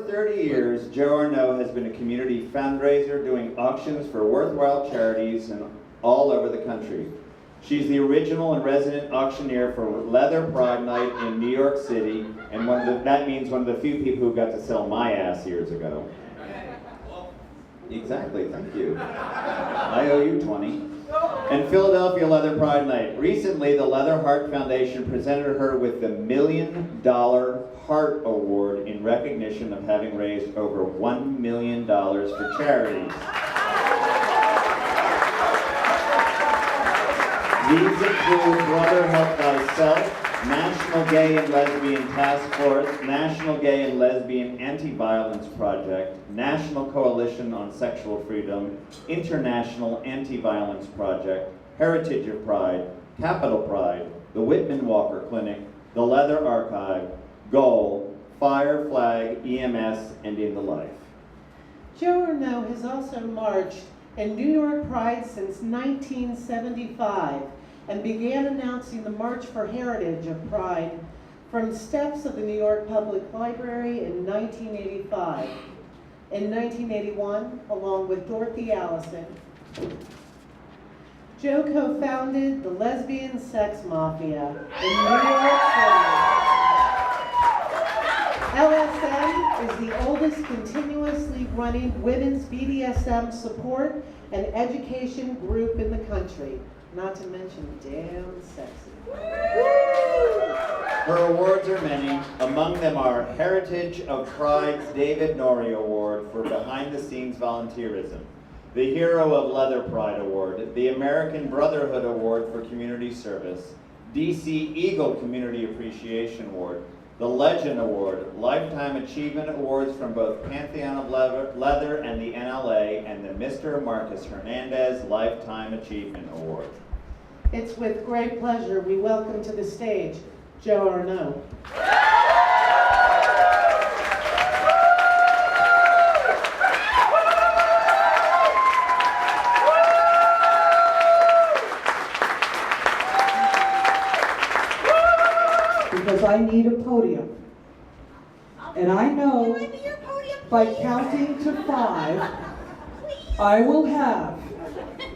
30 years, Joe Arnaud has been a community fundraiser doing auctions for worthwhile charities and all over the country. She's the original and resident auctioneer for Leather Pride Night in New York City, and that means one of the few people who got to sell my ass years ago. Exactly, thank you. I owe you 20. And Philadelphia Leather Pride Night. Recently, the Leather Heart Foundation presented her with the $1 Million Heart Award in recognition of having raised over $1 million for charities. These include Brother Help Thyself, National Gay and Lesbian Task Force, National Gay and Lesbian Anti-Violence Project, National Coalition on Sexual Freedom, International Anti-Violence Project, Heritage of Pride, Capital Pride, the Whitman Walker Clinic, the Leather Archive, Goal, Fire, Flag, EMS, and In the Life. Joe Arnaud has also marched in New York Pride since 1975 and began announcing the March for Heritage of Pride from steps of the New York Public Library in 1985. In 1981, along with Dorothy Allison, Joe co-founded the Lesbian Sex Mafia in New York City. LSM is the oldest continuously running women's BDSM support and education group in the country. Not to mention damn sexy. Her awards are many. Among them are Heritage of Pride's David Norrie Award for behind-the-scenes volunteerism, the Hero of Leather Pride Award, the American Brotherhood Award for Community Service, DC Eagle Community Appreciation Award, the Legend Award, Lifetime Achievement Awards from both Pantheon of Leather and the NLA, and the Mr. Marcus Hernandez Lifetime Achievement Award. It's with great pleasure we welcome to the stage Joe Arnaud. Because I need a podium. And I know by counting to 5, I will have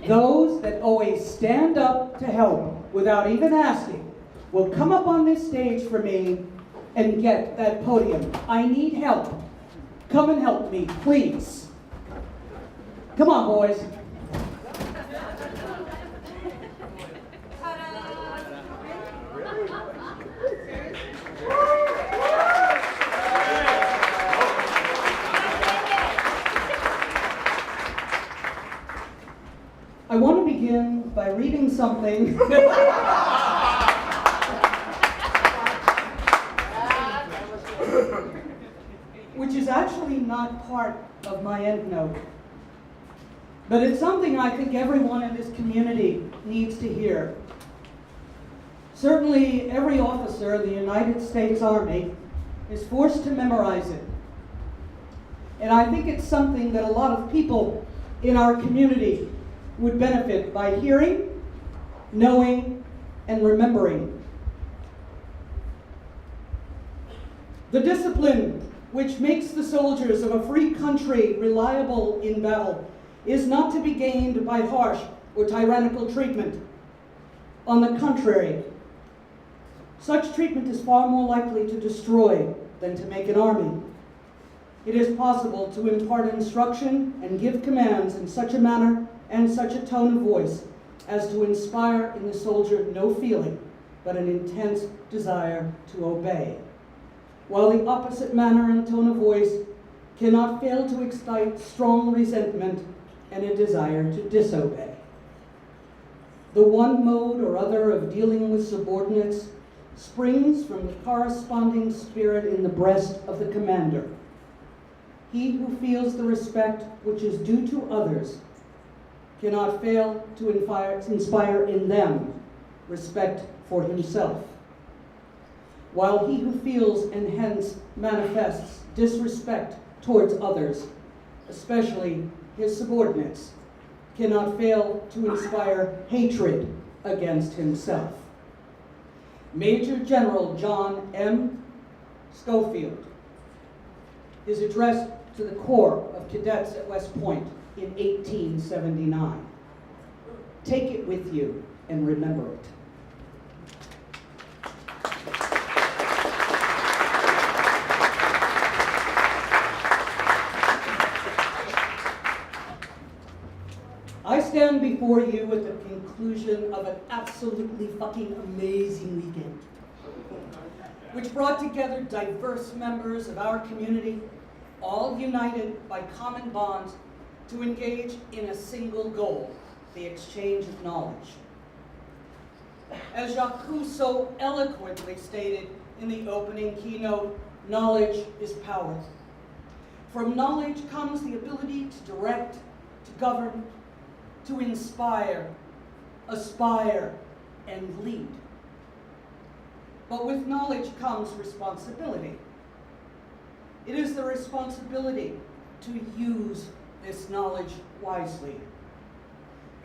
those that always stand up to help without even asking will come up on this stage for me and get that podium. I need help. Come and help me, please. Come on, boys. I want to begin by reading something which is actually not part of my endnote, but it's something I think everyone in this community needs to hear. Certainly every officer in the United States Army is forced to memorize it. And I think it's something that a lot of people in our community would benefit by hearing, knowing, and remembering. The discipline which makes the soldiers of a free country reliable in battle is not to be gained by harsh or tyrannical treatment. On the contrary, such treatment is far more likely to destroy than to make an army. It is possible to impart instruction and give commands in such a manner and such a tone of voice as to inspire in the soldier no feeling but an intense desire to obey, while the opposite manner and tone of voice cannot fail to excite strong resentment and a desire to disobey. The one mode or other of dealing with subordinates springs from the corresponding spirit in the breast of the commander. He who feels the respect which is due to others cannot fail to inspire in them respect for himself, while he who feels and hence manifests disrespect towards others, especially his subordinates, cannot fail to inspire hatred against himself. Major General John M. Schofield. is addressed to the Corps of Cadets at West Point in 1879. Take it with you and remember it. I stand before you at the conclusion of an absolutely fucking amazing weekend, which brought together diverse members of our community, all united by common bonds to engage in a single goal, the exchange of knowledge. As Jacques so eloquently stated in the opening keynote, knowledge is power. From knowledge comes the ability to direct, to govern, to inspire, aspire, and lead. But with knowledge comes responsibility. It is the responsibility to use this knowledge wisely,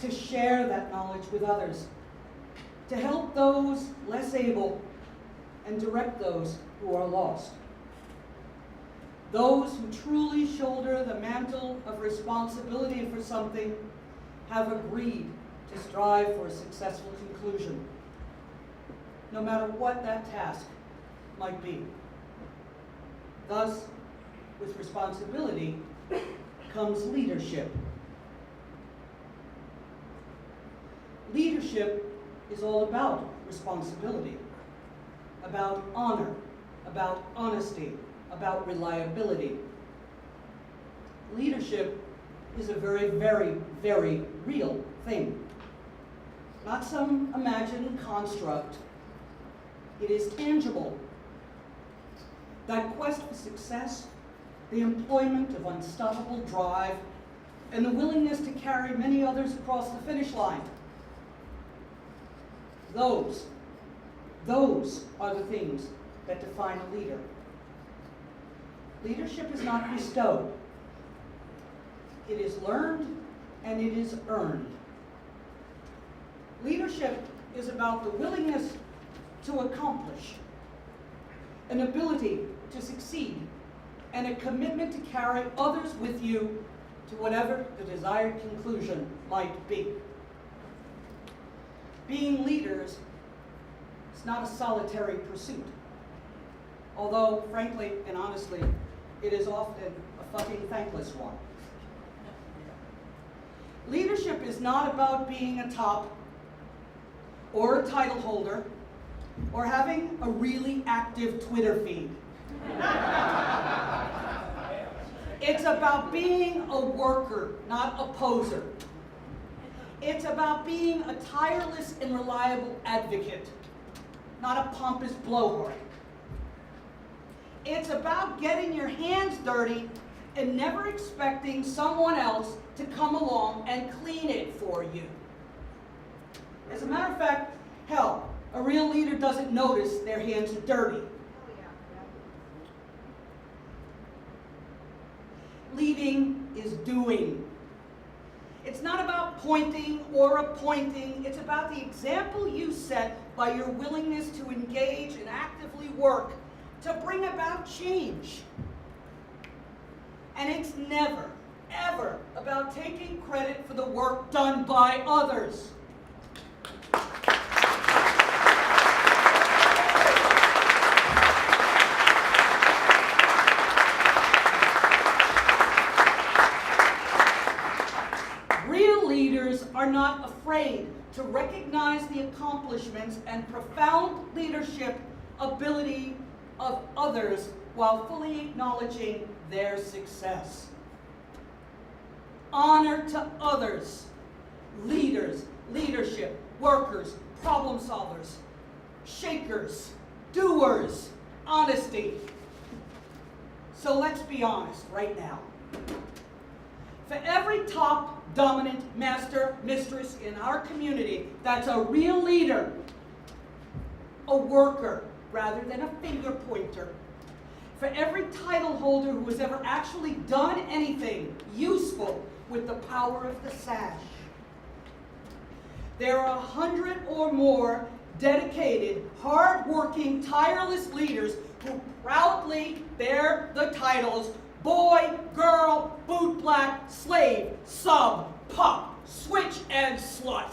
to share that knowledge with others, to help those less able, and direct those who are lost. Those who truly shoulder the mantle of responsibility for something have agreed to strive for a successful conclusion, no matter what that task might be. Thus, with responsibility comes leadership. Leadership is all about responsibility, about honor, about honesty, about reliability. Leadership is a very, very, very real thing. Not some imagined construct. It is tangible. That quest for success, the employment of unstoppable drive, and the willingness to carry many others across the finish line. Those are the things that define a leader. Leadership is not bestowed. It is learned and it is earned. Leadership is about the willingness to accomplish, an ability to succeed, and a commitment to carry others with you to whatever the desired conclusion might be. Being leaders is not a solitary pursuit, although, frankly and honestly, it is often a fucking thankless one. Leadership is not about being a top or a title holder or having a really active Twitter feed. It's about being a worker, not a poser. It's about being a tireless and reliable advocate, not a pompous blowhard. It's about getting your hands dirty and never expecting someone else to come along and clean it for you. As a matter of fact, hell, a real leader doesn't notice their hands are dirty. Leading is doing. It's not about pointing or appointing. It's about the example you set by your willingness to engage and actively work to bring about change. And it's never, ever about taking credit for the work done by others. Real leaders are not afraid to recognize the accomplishments and profound leadership ability of others while fully acknowledging their success. Honor to others, leaders, leadership, workers, problem solvers, shakers, doers, honesty. So let's be honest right now. For every top, dominant master, mistress in our community that's a real leader, a worker rather than a finger pointer, for every title holder who has ever actually done anything useful with the power of the sash, there are 100 or more dedicated, hard-working, tireless leaders who proudly bear the the titles boy, girl, boot black, slave, sub, pup, switch, and slut.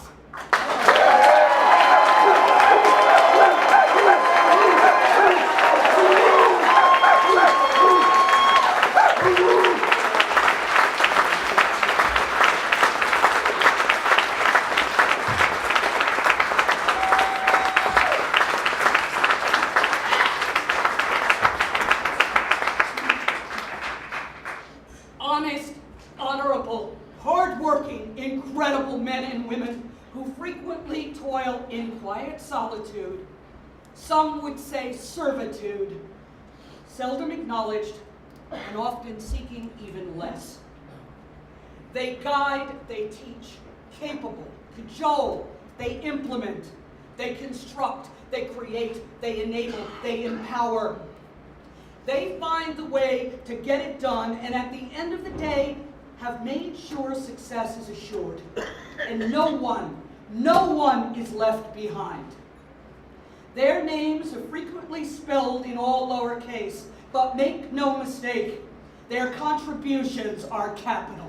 Honest, honorable, hardworking, incredible men and women who frequently toil in quiet solitude, some would say servitude, seldom acknowledged and often seeking even less. They guide, they teach, capable, cajole, they implement, they construct, they create, they enable, they empower. They find the way to get it done, and at the end of the day, have made sure success is assured. And no one is left behind. Their names are frequently spelled in all lowercase, but make no mistake, their contributions are capital.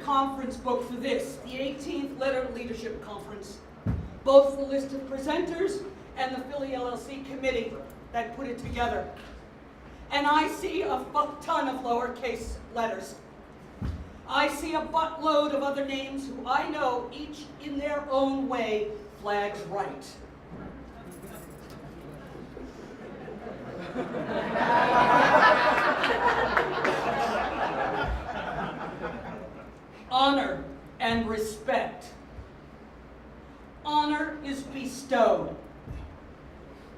Conference book for this, the 18th Letter Leadership Conference, both the list of presenters and the Philly LLC committee that put it together. And I see a fuck ton of lowercase letters. I see a buttload of other names who I know, each in their own way, flags right. Honor and respect. Honor is bestowed.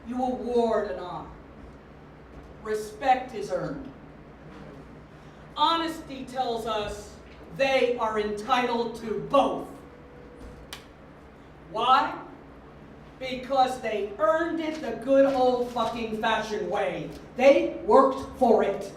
You award an honor. Respect is earned. Honesty tells us they are entitled to both. Why? Because they earned it the good old fucking fashioned way. They worked for it.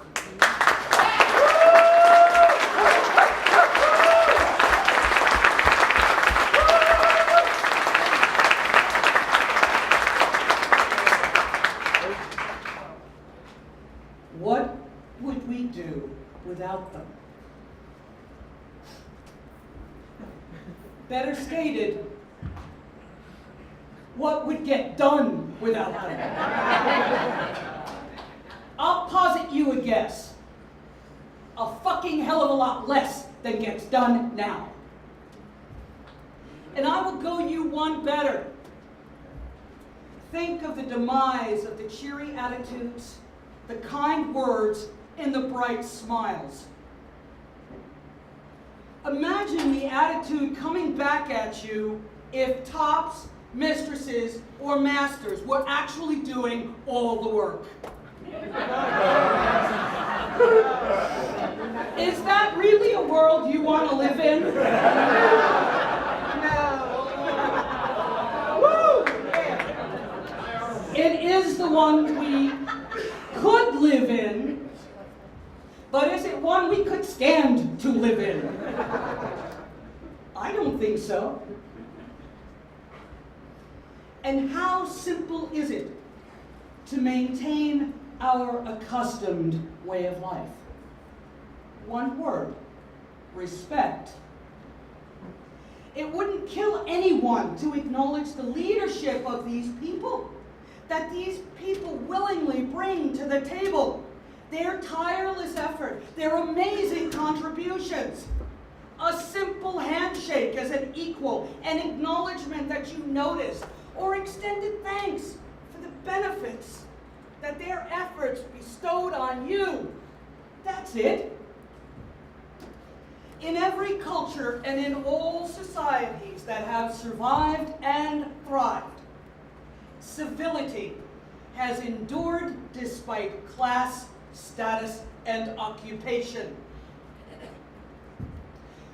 What would we do without them? Better stated, what would get done without them? I'll posit you a guess. A fucking hell of a lot less than gets done now. And I will go you one better. Think of the demise of the cheery attitudes, the kind words, and the bright smiles. Imagine the attitude coming back at you if tops, mistresses, or masters were actually doing all the work. Is that really a world you want to live in? No. It is the one we could live in, but is it one we could stand to live in? I don't think so. And how simple is it to maintain our accustomed way of life? One word: respect. It wouldn't kill anyone to acknowledge the leadership of these people, that these people willingly bring to the table, their tireless effort, their amazing contributions. A simple handshake as an equal, an acknowledgement that you noticed, or extended thanks for the benefits that their efforts bestowed on you. That's it. In every culture and in all societies that have survived and thrived, civility has endured despite class, status, and occupation.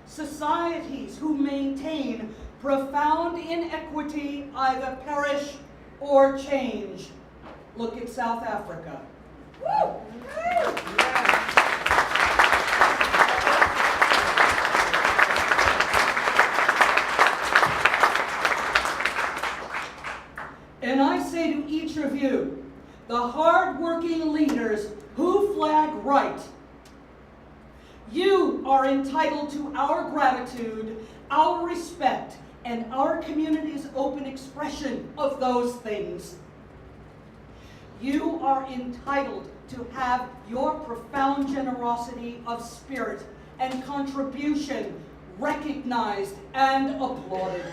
Societies who maintain profound inequity either perish or change. Look at South Africa, And I say to each of you, the hard-working leaders who flag right, you are entitled to our gratitude, our respect, and our community's open expression of those things. You are entitled to have your profound generosity of spirit and contribution recognized and applauded.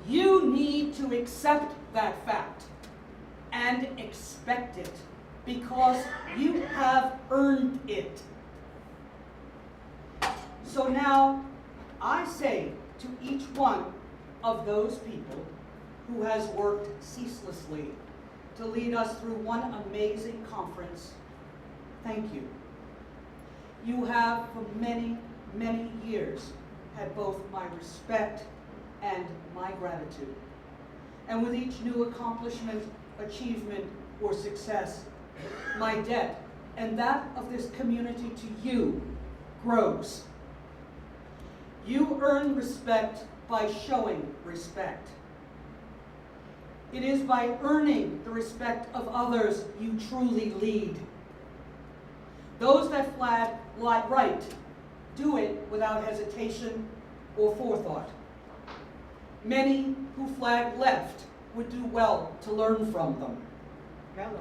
You need to accept that fact and expect it because you have earned it. So now, I say to each one of those people who has worked ceaselessly to lead us through one amazing conference, thank you. You have for many, many years had both my respect and my gratitude. And with each new accomplishment, achievement, or success, my debt and that of this community to you grows. You earn respect by showing respect. It is by earning the respect of others you truly lead. Those that flag right do it without hesitation or forethought. Many who flag left would do well to learn from them. Hello.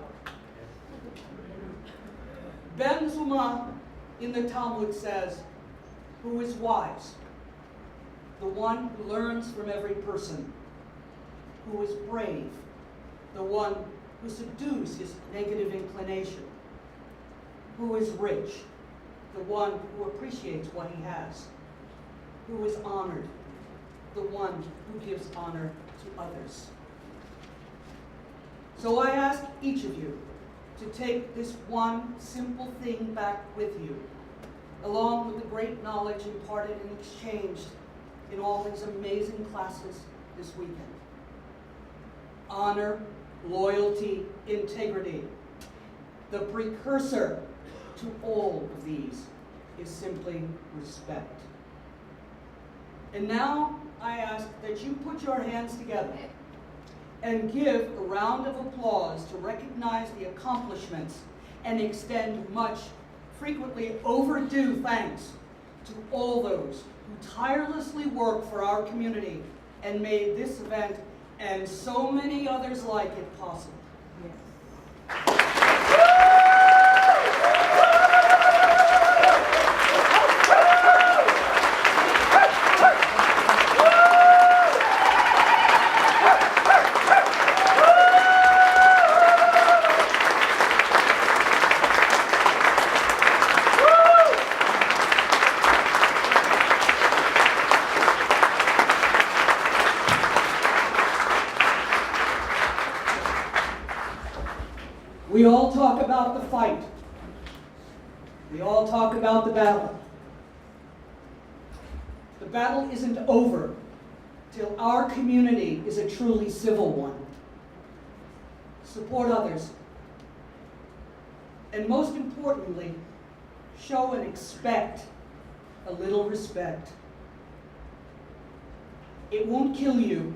Ben Zuma in the Talmud says, who is wise? The one who learns from every person. Who is brave? The one who subdues his negative inclination. Who is rich? The one who appreciates what he has. Who is honored? The one who gives honor to others. So I ask each of you to take this one simple thing back with you, along with the great knowledge imparted and exchanged in all these amazing classes this weekend. Honor, loyalty, integrity. The precursor to all of these is simply respect. And now I ask that you put your hands together and give a round of applause to recognize the accomplishments and extend much, frequently overdue thanks to all those who tirelessly work for our community and made this event and so many others like it possible. We all talk about the fight. We all talk about the battle. The battle isn't over till our community is a truly civil one. Support others. And most importantly, show and expect a little respect. It won't kill you,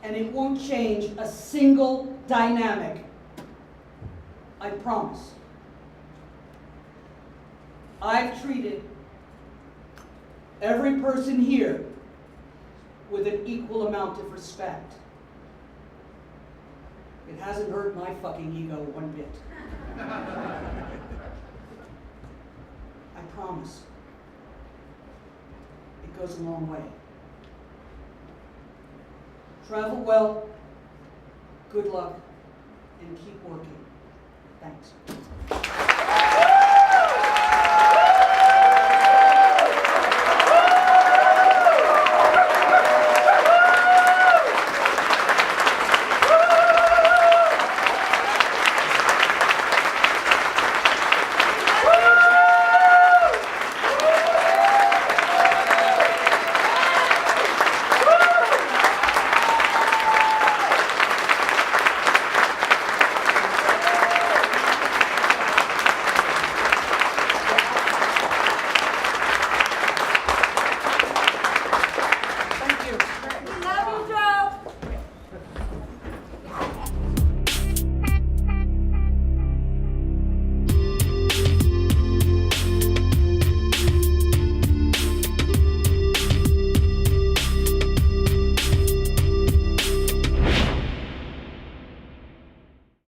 and it won't change a single dynamic. I promise. I've treated every person here with an equal amount of respect. It hasn't hurt my fucking ego one bit. I promise. It goes a long way. Travel well, good luck, and keep working. Thanks.